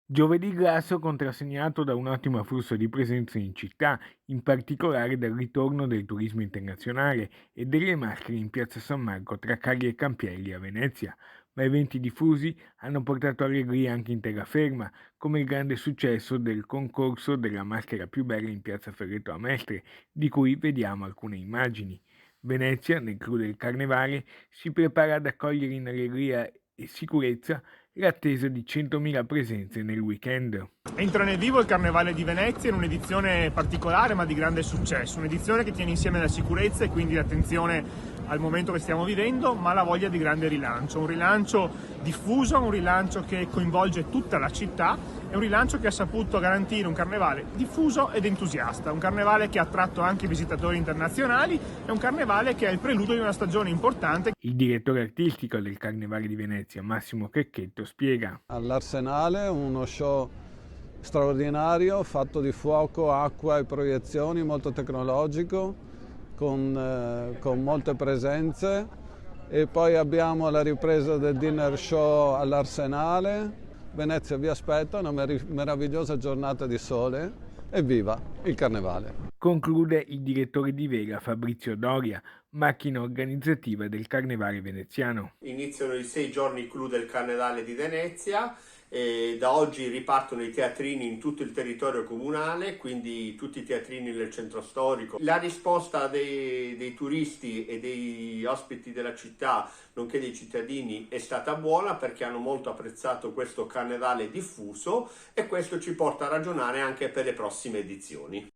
Giovedì grasso contrassegnato da un ottimo afflusso di presenze in città, in particolare dal ritorno del turismo internazionale e delle maschere in piazza San Marco tra Cagli e Campielli a Venezia, ma eventi diffusi hanno portato allegria anche in terraferma, come il grande successo del concorso della maschera più bella in piazza Ferreto a Mestre, di cui vediamo alcune immagini. Venezia, nel clou del carnevale, si prepara ad accogliere in allegria e sicurezza l'attesa di 100.000 presenze nel weekend. Entra nel vivo il Carnevale di Venezia in un'edizione particolare ma di grande successo, un'edizione che tiene insieme la sicurezza e quindi l'attenzione al momento che stiamo vivendo, ma la voglia di grande rilancio, un rilancio diffuso, un rilancio che coinvolge tutta la città e un rilancio che ha saputo garantire un carnevale diffuso ed entusiasta, un carnevale che ha attratto anche visitatori internazionali e un carnevale che è il preludio di una stagione importante. Il direttore artistico del Carnevale di Venezia, Massimo Checchetto, spiega. All'Arsenale uno show straordinario fatto di fuoco, acqua e proiezioni, molto tecnologico, con molte presenze, e poi abbiamo la ripresa del dinner show all'Arsenale. Venezia vi aspetta, una meravigliosa giornata di sole. Evviva il Carnevale! Conclude il direttore di Vela, Fabrizio Doria, macchina organizzativa del Carnevale veneziano. Iniziano i 6 giorni clou del Carnevale di Venezia. E da oggi ripartono i teatrini in tutto il territorio comunale, quindi tutti i teatrini nel centro storico. La risposta dei turisti e dei ospiti della città, nonché dei cittadini, è stata buona perché hanno molto apprezzato questo carnevale diffuso e questo ci porta a ragionare anche per le prossime edizioni.